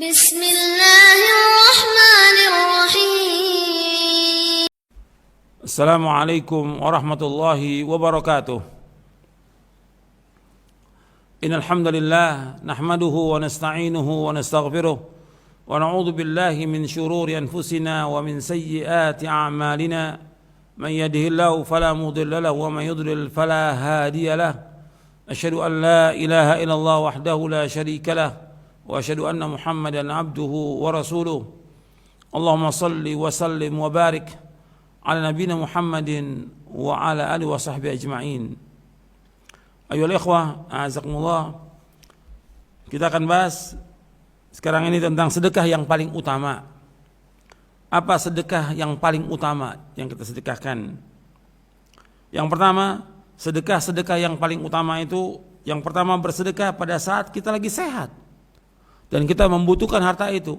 Bismillahirrahmanirrahim. Assalamualaikum warahmatullahi wabarakatuh. Innal hamdalillah nahmaduhu wa nasta'inuhu wa nastaghfiruh wa na'udzu billahi min shururi anfusina wa min sayyiati a'malina. Man yahdihillahu fala mudilla lahu wa man yudlil fala hadiya lahu. Asyhadu an la ilaha illallah wahdahu la syarika lahu wa asyhadu anna Muhammadan abduhu wa rasuluh. Allahumma salli wa sallim wa barik ala nabiyina Muhammadin wa ala alihi wa sahbihi ajma'in. Ayyuhal ikhwah, a'azakumullah. Kita akan bahas sekarang ini tentang sedekah yang paling utama. Apa sedekah yang paling utama yang kita sedekahkan? Yang pertama, sedekah yang paling utama itu, yang pertama bersedekah pada saat kita lagi sehat dan kita membutuhkan harta itu.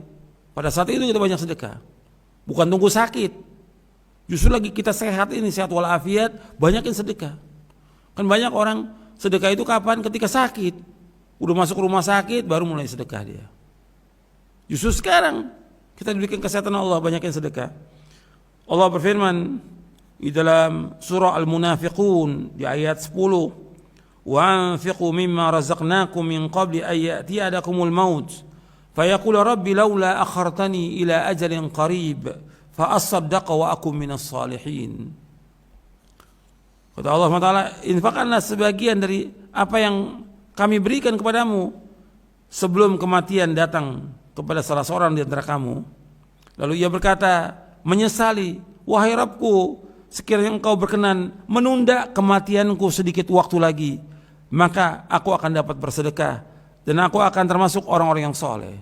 Pada saat itu kita banyak sedekah, bukan tunggu sakit. Justru lagi kita sehat ini, sehat walafiat, banyakin sedekah. Kan banyak orang sedekah itu kapan? Ketika sakit, udah masuk rumah sakit baru mulai sedekah dia. Justru sekarang kita diberikan kesehatan Allah, banyakin sedekah. Allah berfirman di dalam surah Al-Munafiqun di ayat 10, wa anfiqu mimma razaqnakum min qabli an ya'tiyadakumul maut fayaqulu rabbi laula akhartani ila ajalin qarib fa asaddaqa wa akum minas salihin. Kata Allah SWT, infakkanlah sebagian dari apa yang kami berikan kepadamu sebelum kematian datang kepada salah seorang di antara kamu. Lalu ia berkata, menyesali, wahai Rabbku, sekiranya engkau berkenan menunda kematianku sedikit waktu lagi, maka aku akan dapat bersedekah dan aku akan termasuk orang-orang yang soleh.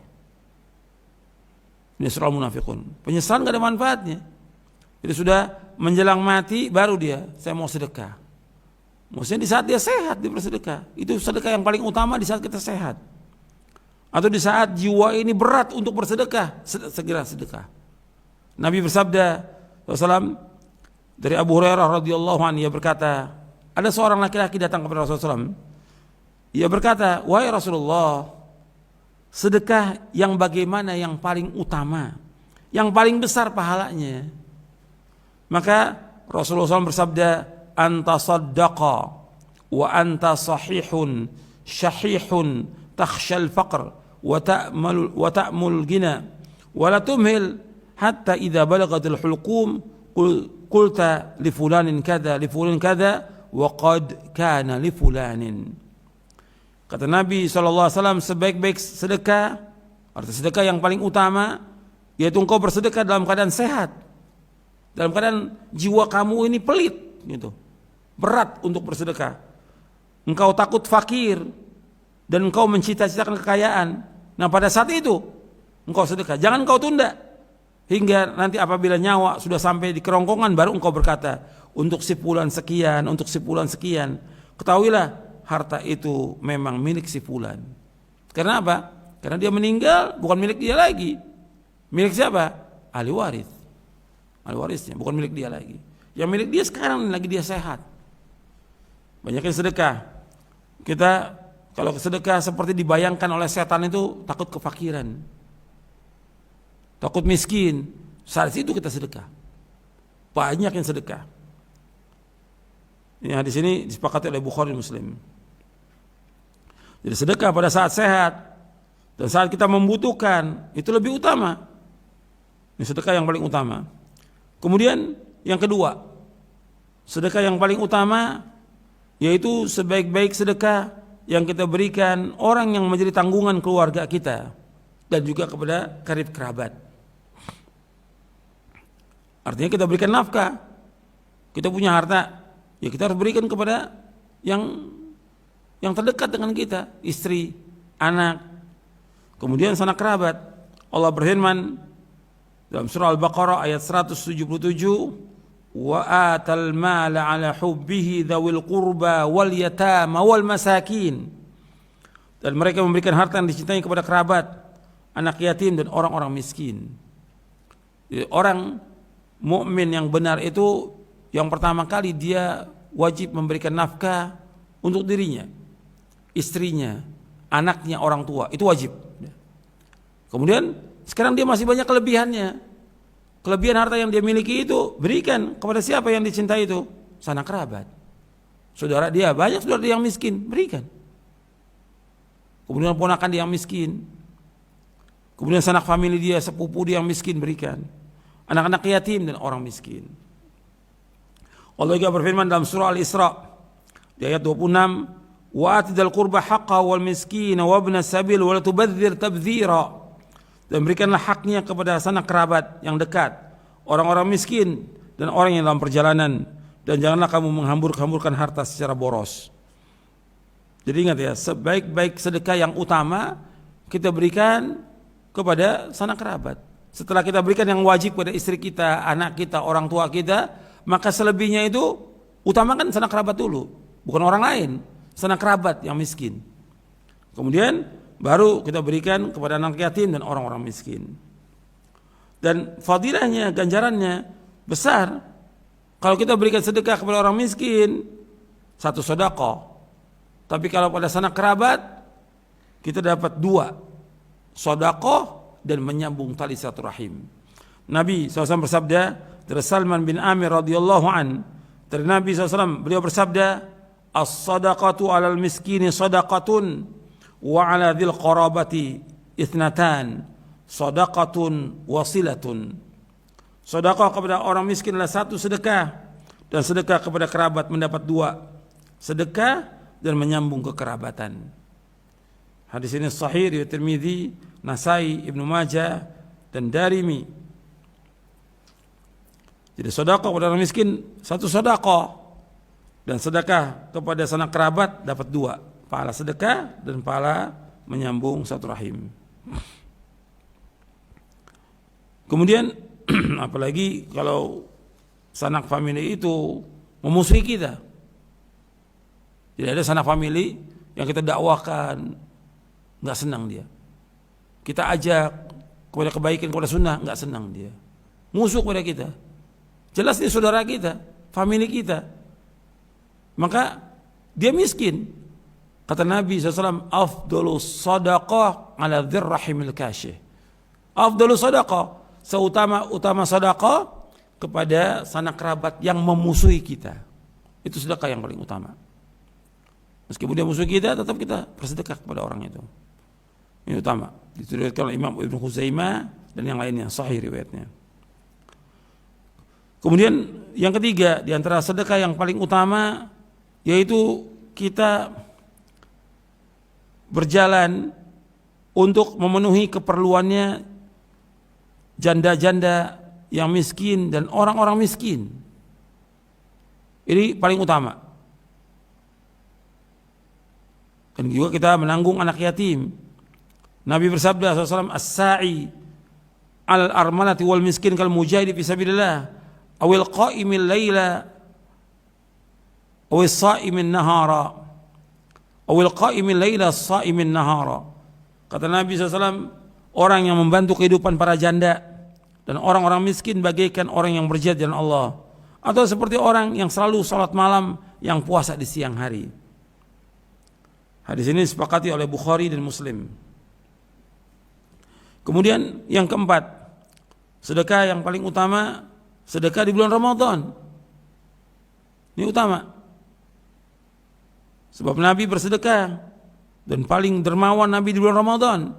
Ini surah Al-Munafiqun. Penyesalan gak ada manfaatnya. Jadi sudah menjelang mati baru dia, saya mau sedekah. Maksudnya di saat dia sehat dia bersedekah. Itu sedekah yang paling utama di saat kita sehat. Atau di saat jiwa ini berat untuk bersedekah, segera sedekah. Nabi bersabda SAW dari Abu Hurairah radhiyallahu anhu, ia berkata, ada seorang laki-laki datang kepada Rasulullah SAW. Ia berkata, wahai Rasulullah, sedekah yang bagaimana yang paling utama, yang paling besar pahalanya? Maka Rasulullah SAW bersabda, anta saddaqa wa anta sahihun syahihun takhshal faqr wa ta'mul gina wa la tumhil hatta idza balagatil hulqum qulta li fulanin kadza wa qad kana li fulanin. Kata Nabi SAW, sebaik-baik sedekah, arti sedekah yang paling utama, yaitu engkau bersedekah dalam keadaan sehat, dalam keadaan jiwa kamu ini pelit gitu, berat untuk bersedekah. Engkau takut fakir dan engkau mencita-citakan kekayaan. Nah pada saat itu engkau sedekah, jangan engkau tunda hingga nanti apabila nyawa sudah sampai di kerongkongan baru engkau berkata, untuk si fulan sekian, untuk si fulan sekian. Ketahuilah harta itu memang milik si fulan. Karena apa? Karena dia meninggal, bukan milik dia lagi. Milik siapa? Ahli waris. Ahli warisnya, bukan milik dia lagi. Yang milik dia sekarang lagi dia sehat. Banyakin sedekah. Kita kalau sedekah seperti dibayangkan oleh setan itu takut kefakiran, takut miskin. Saat itu kita sedekah. Banyak yang sedekah. Ini hadis ini disepakati oleh Bukhari Muslim. Jadi sedekah pada saat sehat dan saat kita membutuhkan itu lebih utama. Ini sedekah yang paling utama. Kemudian yang kedua, sedekah yang paling utama yaitu sebaik-baik sedekah yang kita berikan orang yang menjadi tanggungan keluarga kita dan juga kepada karib kerabat. Artinya kita berikan nafkah, kita punya harta, ya kita harus berikan kepada yang terdekat dengan kita, istri, anak, kemudian sanak kerabat. Allah berfirman dalam surah Al-Baqarah ayat 177, wa atal mala ala hubbihi dzawil qurba wal yatama wal masakin. Dan mereka memberikan harta yang dicintai kepada kerabat, anak yatim dan orang-orang miskin. Jadi orang mukmin yang benar itu yang pertama kali dia wajib memberikan nafkah untuk dirinya, istrinya, anaknya, orang tua, itu wajib. Kemudian sekarang dia masih banyak kelebihannya. Kelebihan harta yang dia miliki itu berikan kepada siapa yang dicintai itu? Sanak kerabat. Saudara dia, banyak saudara dia yang miskin, berikan. Kemudian ponakan dia yang miskin. Kemudian sanak famili dia, sepupu dia yang miskin, berikan. Anak-anak yatim dan orang miskin. Allah juga berfirman dalam surah Al-Isra di ayat 26, wa atidal qurba haqqahu wal miskin wa ibnas sabil wa la tubadzir tabdzira. Dan berikanlah haknya kepada sanak kerabat yang dekat, orang-orang miskin dan orang yang dalam perjalanan, dan janganlah kamu menghambur-hamburkan harta secara boros. Jadi ingat ya, sebaik-baik sedekah yang utama kita berikan kepada sanak kerabat. Setelah kita berikan yang wajib kepada istri kita, anak kita, orang tua kita, maka selebihnya itu utamakan sanak kerabat dulu, bukan orang lain, sanak kerabat yang miskin. Kemudian baru kita berikan kepada anak yatim dan orang-orang miskin. Dan fadilahnya, ganjarannya besar. Kalau kita berikan sedekah kepada orang miskin, satu sedekah. Tapi kalau pada sanak kerabat, kita dapat dua, sedekah dan menyambung tali silaturahim. Nabi SAW bersabda, dari Salman bin Amir radhiyallahu an, dari Nabi SAW, beliau bersabda, as-sadaqatu 'alal miskini sadaqatun wa 'ala dzil qarabati ithnatan sadaqatun wasilatun. Sedekah kepada orang miskin adalah satu sedekah, dan sedekah kepada kerabat mendapat dua, sedekah dan menyambung kekerabatan. Hadis ini sahih riwayat Tirmidzi, Nasai, Ibnu Majah dan Darimi. Jadi sedekah kepada orang miskin satu sedekah, dan sedekah kepada sanak kerabat dapat dua, pahala sedekah dan pahala menyambung satu rahim. Kemudian apalagi kalau sanak famili itu memusuhi kita. Jadi ada sanak famili yang kita dakwahkan, nggak senang dia. Kita ajak kepada kebaikan, kepada sunnah, nggak senang dia. Musuh kepada kita. Jelas dia saudara kita, famili kita. Maka dia miskin. Kata Nabi SAW, afdalus sadaqah ala dzir rahimil kasyih. Afdalus sadaqah, seutama-utama sedekah kepada sanak kerabat yang memusuhi kita. Itu sedekah yang paling utama. Meskipun dia musuh kita, tetap kita bersedekah kepada orang itu. Ini utama. Diriwayatkan oleh Imam Ibnu Khuzaimah dan yang lainnya, sahih riwayatnya. Kemudian yang ketiga, di antara sedekah yang paling utama, yaitu kita berjalan untuk memenuhi keperluannya janda-janda yang miskin dan orang-orang miskin. Ini paling utama. Dan juga kita menanggung anak yatim. Nabi bersabda SAW, as-sa'i al armalati wal miskin kal mujahidi fi sabilillah awil qa'imil layla awil sa'imin nahara awil qa'imil layla sa'imin nahara. Kata Nabi SAW, orang yang membantu kehidupan para janda dan orang-orang miskin bagaikan orang yang berjihad jalan Allah, atau seperti orang yang selalu salat malam yang puasa di siang hari. Hadis ini disepakati oleh Bukhari dan Muslim. Kemudian yang keempat, sedekah yang paling utama, sedekah di bulan Ramadan. Ini utama. Sebab Nabi bersedekah dan paling dermawan Nabi di bulan Ramadan.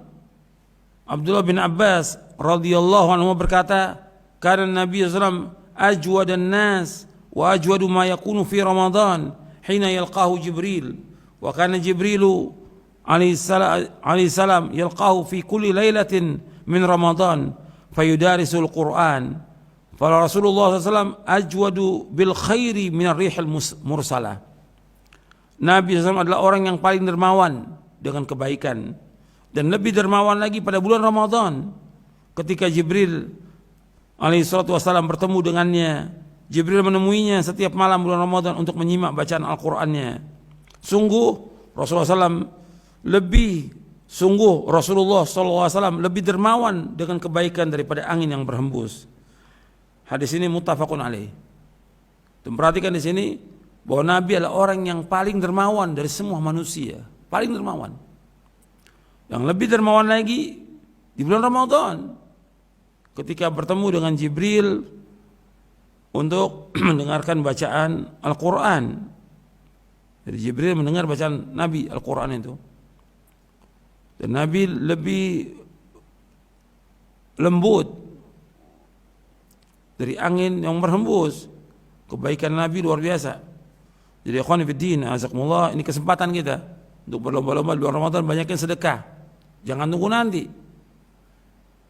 Abdullah bin Abbas radhiyallahu anhu berkata, "Kana Nabi sallallahu alaihi wasallam ajwadan nas wa ajwadu ma yakunu fi Ramadan hina yalqahu Jibril. Wa kana Jibrilu alaihi salam yalqahu fi kulli lailatin min Ramadan fayudarisul Qur'an. Fa Rasulullah sallallahu alaihi wasallam ajwadu bil khairi min ar-rihil mursalah." Nabi SAW adalah orang yang paling dermawan dengan kebaikan, dan lebih dermawan lagi pada bulan Ramadan ketika Jibril alaihi salatu wasallam bertemu dengannya. Jibril menemuinya setiap malam bulan Ramadan untuk menyimak bacaan Al-Qur'annya. Sungguh Rasulullah SAW lebih dermawan dengan kebaikan daripada angin yang berhembus. Hadis ini muttafaqun alaih. Dan perhatikan di sini bahwa Nabi adalah orang yang paling dermawan dari semua manusia, paling dermawan. Yang lebih dermawan lagi di bulan Ramadan ketika bertemu dengan Jibril untuk mendengarkan bacaan Al-Quran. Jadi Jibril mendengar bacaan Nabi Al-Quran itu. Dan Nabi lebih lembut dari angin yang berhembus. Kebaikan Nabi luar biasa. Jadi ikhwan fillah, azakumullah, ini kesempatan kita untuk berlomba-lomba di bulan Ramadan, banyakin sedekah. Jangan tunggu nanti.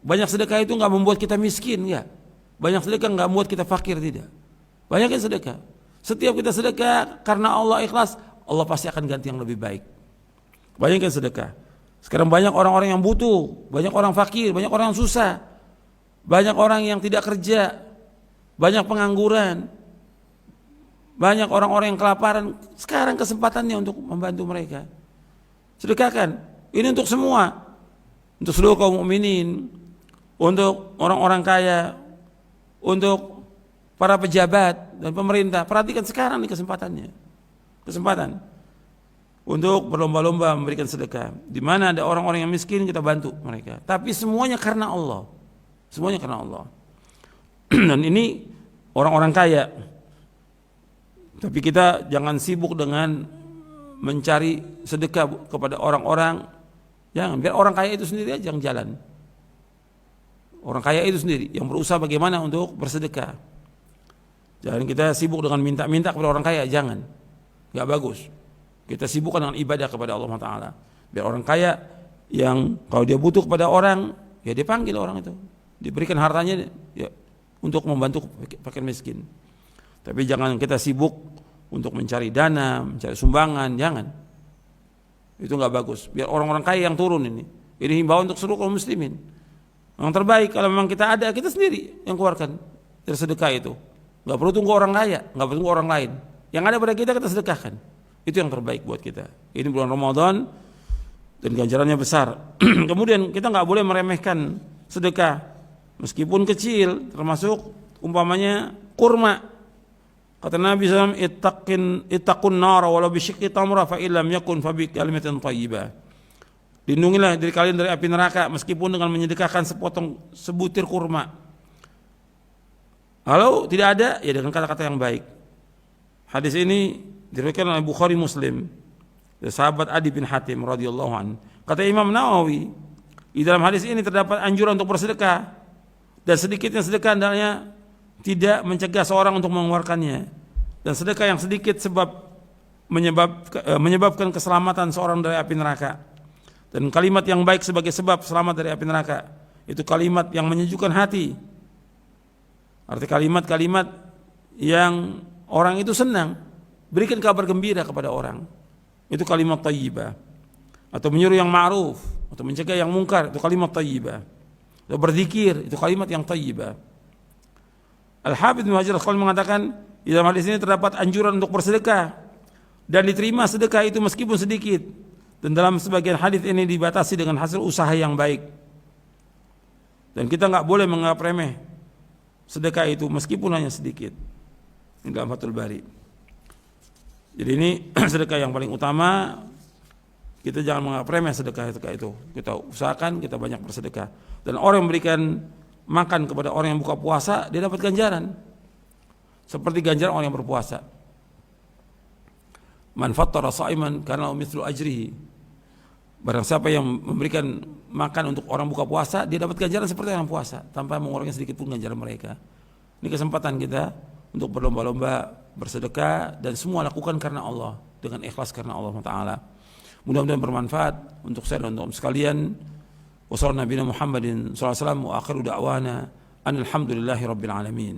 Banyak sedekah itu enggak membuat kita miskin, enggak. Banyak sedekah enggak membuat kita fakir, tidak. Banyakin sedekah. Setiap kita sedekah karena Allah ikhlas, Allah pasti akan ganti yang lebih baik. Banyakin sedekah. Sekarang banyak orang-orang yang butuh, banyak orang fakir, banyak orang yang susah, banyak orang yang tidak kerja, banyak pengangguran, banyak orang-orang yang kelaparan. Sekarang kesempatannya untuk membantu mereka. Sedekahkan. Ini untuk semua, untuk seluruh kaum mukminin, untuk orang-orang kaya, untuk para pejabat dan pemerintah. Perhatikan sekarang nih kesempatannya. Kesempatan untuk berlomba-lomba memberikan sedekah. Di mana ada orang-orang yang miskin, kita bantu mereka. Tapi semuanya karena Allah. Semuanya karena Allah. Dan ini orang-orang kaya. Tapi kita jangan sibuk dengan mencari sedekah kepada orang-orang. Jangan, biar orang kaya itu sendiri aja yang jalan. Orang kaya itu sendiri yang berusaha bagaimana untuk bersedekah. Jangan kita sibuk dengan minta-minta kepada orang kaya, jangan. Enggak bagus. Kita sibukkan dengan ibadah kepada Allah Ta'ala. Biar orang kaya yang kalau dia butuh kepada orang, ya dia panggil orang itu, diberikan hartanya ya, untuk membantu fakir miskin. Tapi jangan kita sibuk untuk mencari dana, mencari sumbangan, jangan. Itu enggak bagus. Biar orang-orang kaya yang turun ini. Ini himbauan untuk seluruh kaum muslimin. Yang terbaik kalau memang kita ada, kita sendiri yang keluarkan dari sedekah itu. Enggak perlu tunggu orang kaya, enggak perlu tunggu orang lain. Yang ada pada kita sedekahkan. Itu yang terbaik buat kita. Ini bulan Ramadan dan ganjarannya besar. Kemudian kita nggak boleh meremehkan sedekah meskipun kecil, termasuk umpamanya kurma. Kata Nabi SAW, ittaqun nara walau bisyikki tamra fa illam yakun fa bi kalimatin thayyibah. Lindungilah diri kalian dari api neraka meskipun dengan menyedekahkan sebutir kurma. Kalau tidak ada, ya dengan kata-kata yang baik. Hadis ini diriwayatkan oleh Bukhari Muslim dari sahabat Adi bin Hatim radhiyallahu anhu. Kata Imam Nawawi, di dalam hadis ini terdapat anjuran untuk bersedekah, dan sedikitnya sedekah hendaknya tidak mencegah seorang untuk mengeluarkannya, dan sedekah yang sedikit menyebabkan keselamatan seorang dari api neraka, dan kalimat yang baik sebagai sebab selamat dari api neraka. Itu kalimat yang menyejukkan hati, arti kalimat-kalimat yang orang itu senang. Berikan kabar gembira kepada orang, itu kalimat thayyibah. Atau menyuruh yang ma'ruf, atau mencegah yang mungkar, itu kalimat thayyibah. Atau berzikir, itu kalimat yang thayyibah. Al-Hafidz Ibnu Hajar Al-Asqalani mengatakan, di dalam hadis ini terdapat anjuran untuk bersedekah dan diterima sedekah itu meskipun sedikit. Dan dalam sebagian hadis ini dibatasi dengan hasil usaha yang baik. Dan kita enggak boleh menganggap remeh sedekah itu meskipun hanya sedikit. Ini dalam Fathul Bari. Jadi ini sedekah yang paling utama. Kita jangan menganggap remeh sedekah itu. Kita usahakan kita banyak bersedekah. Dan orang yang memberikan makan kepada orang yang buka puasa, dia dapat ganjaran seperti ganjaran orang yang berpuasa. Man fattara sha'iman kana mithlu ajrihi. Barang siapa yang memberikan makan untuk orang buka puasa, dia dapat ganjaran seperti orang puasa tanpa mengurangi sedikit pun ganjaran mereka. Ini kesempatan kita untuk berlomba-lomba bersedekah, dan semua lakukan karena Allah, dengan ikhlas karena Allah Ta'ala. Mudah-mudahan bermanfaat untuk saya dan untuk sekalian. Wassallallahu Nabi Muhammadin sallallahu alaihi wasallam wa akhiru da'wana alhamdulillahi rabbil alamin.